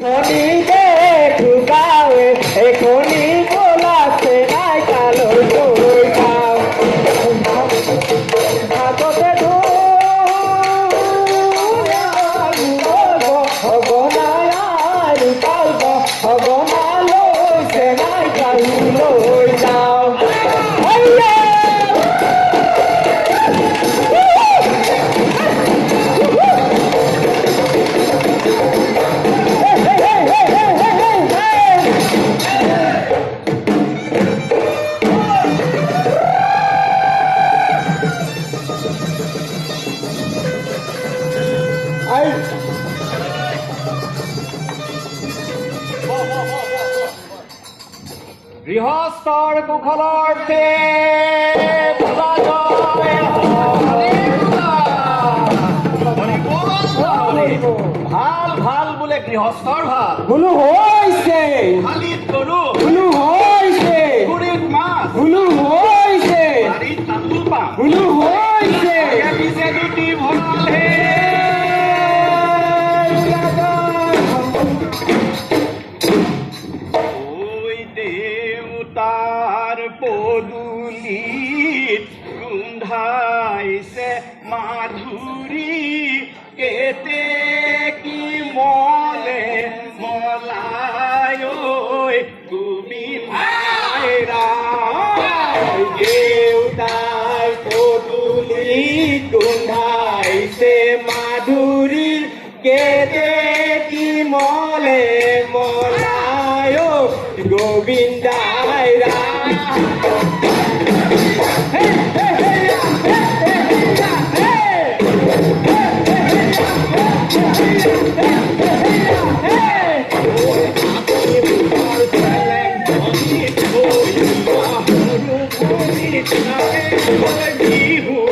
খনিতে ঢুকাওয়ে এখনি বলাছে নাই কালো তুই খাও হাততে হগনায় কালব হগনালো সে নাই কালো যাও গৃহস্থৰ কুশলাৰ্থে ভাল ভাল বোলে গৃহস্থৰ ভাল বোলো হৈছে শালিত গৰু বোলো হৈছে পুখুৰীত মাছ বোলো হৈছে বাৰীত তামোল পাণ বোলো হৈছে পিছে দুটি ভৰালহে তাৰ পদূলিত গোন্ধাইছে মাধুৰী কেতে কি মলে মলাই দেউতাৰ পদূলিত গোন্ধাইছে মাধুৰী কেতে কি মলে মলাই গোবিন্দাই ৰাম বিহু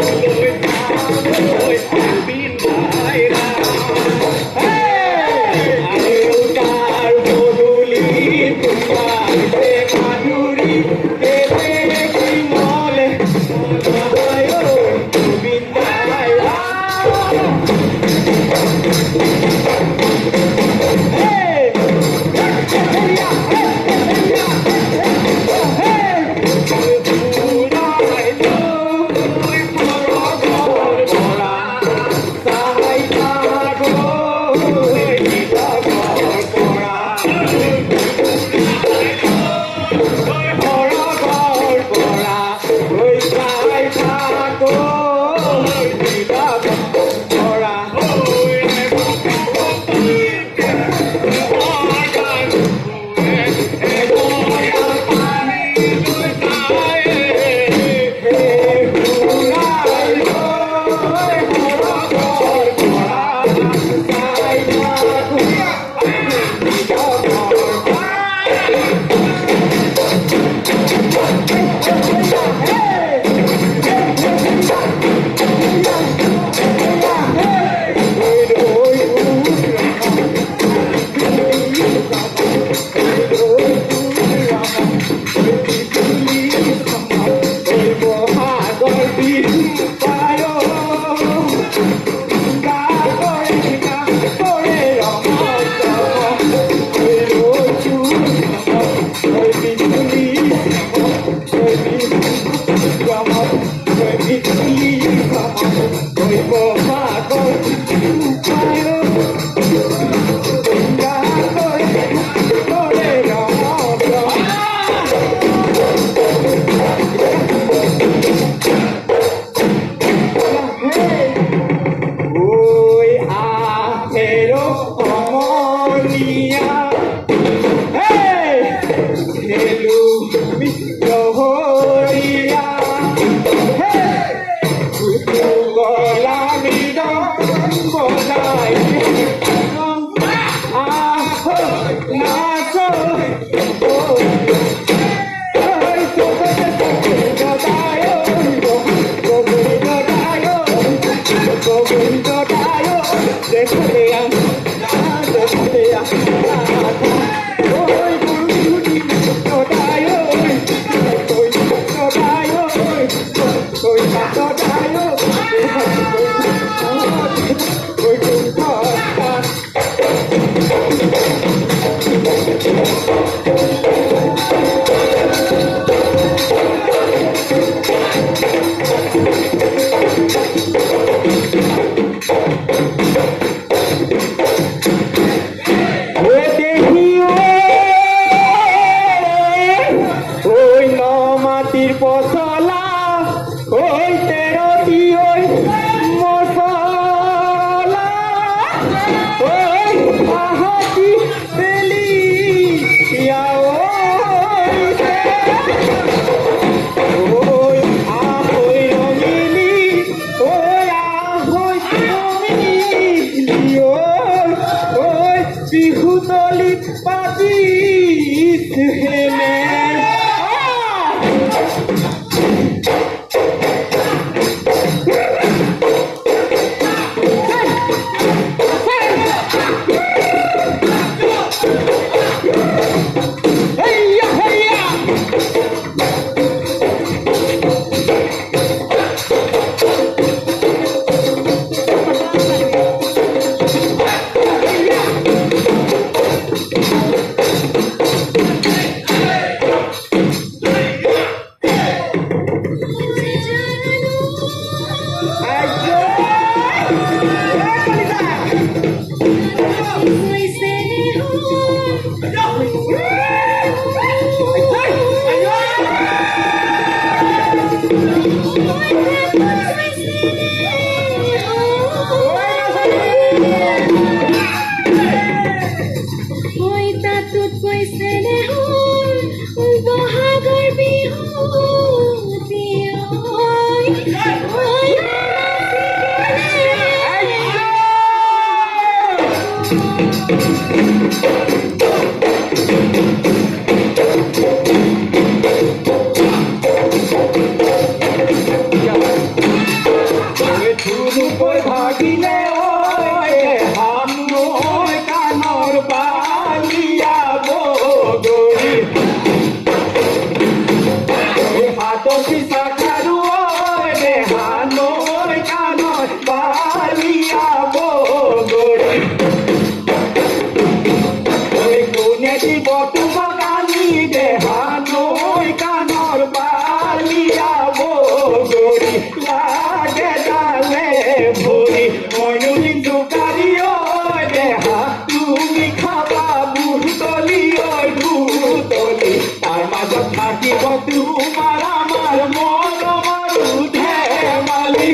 গলিত পাতিছে নে ভাগিলে হামৈ কাণৰ বালিয়া বগৰী হাতৰ পিছা খাৰু হানৈ কাণৰ বালিয়া বগৰী কোনে দিব তোমাক আনি হানৈ কাণৰ বালিয়া বগৰী লাগে ডালে ভৰি মইনো কিন্তু কাৰি দেহা তুমি খাবা বুতলি বুতলি তাৰ মাজত থাকিব তোমাৰ আমাৰ মৰমৰ ধেমালি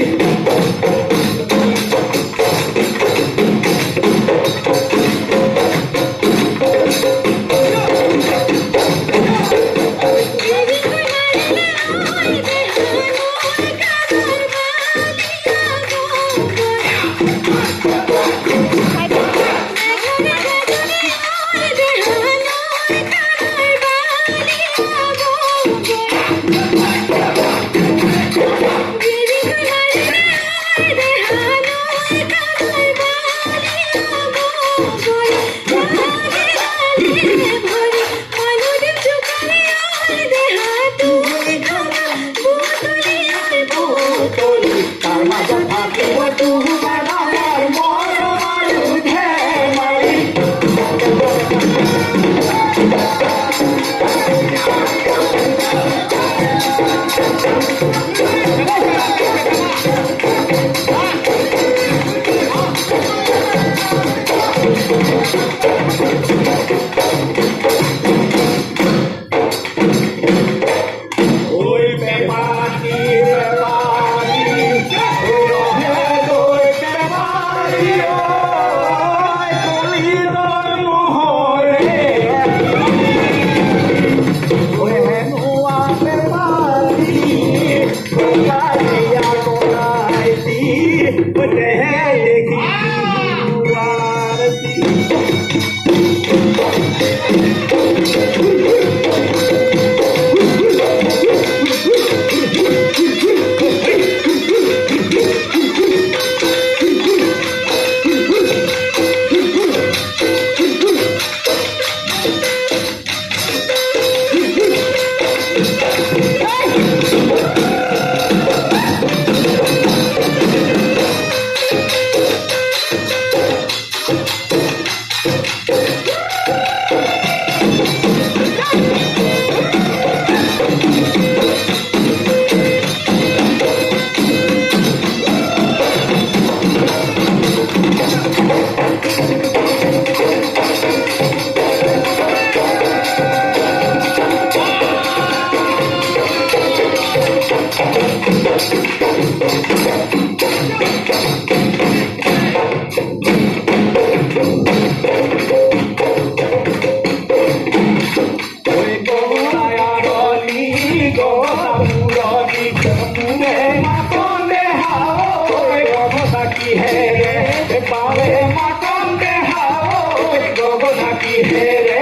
হেৰে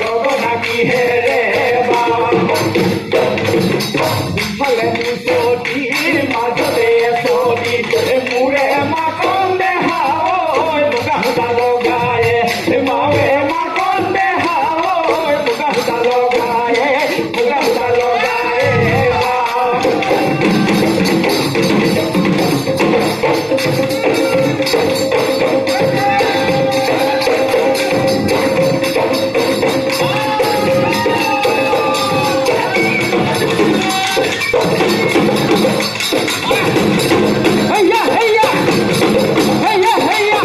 গগনা কি হেৰে বাবা ফালে মুচতি মাজতে চতি মূৰে মাকন দেহা ঐ মুগা সূতা লগায়ে মাৱে মাকন দেহা ঐ মুগা সূতা লগায়ে Heya, heya! Heya, heya!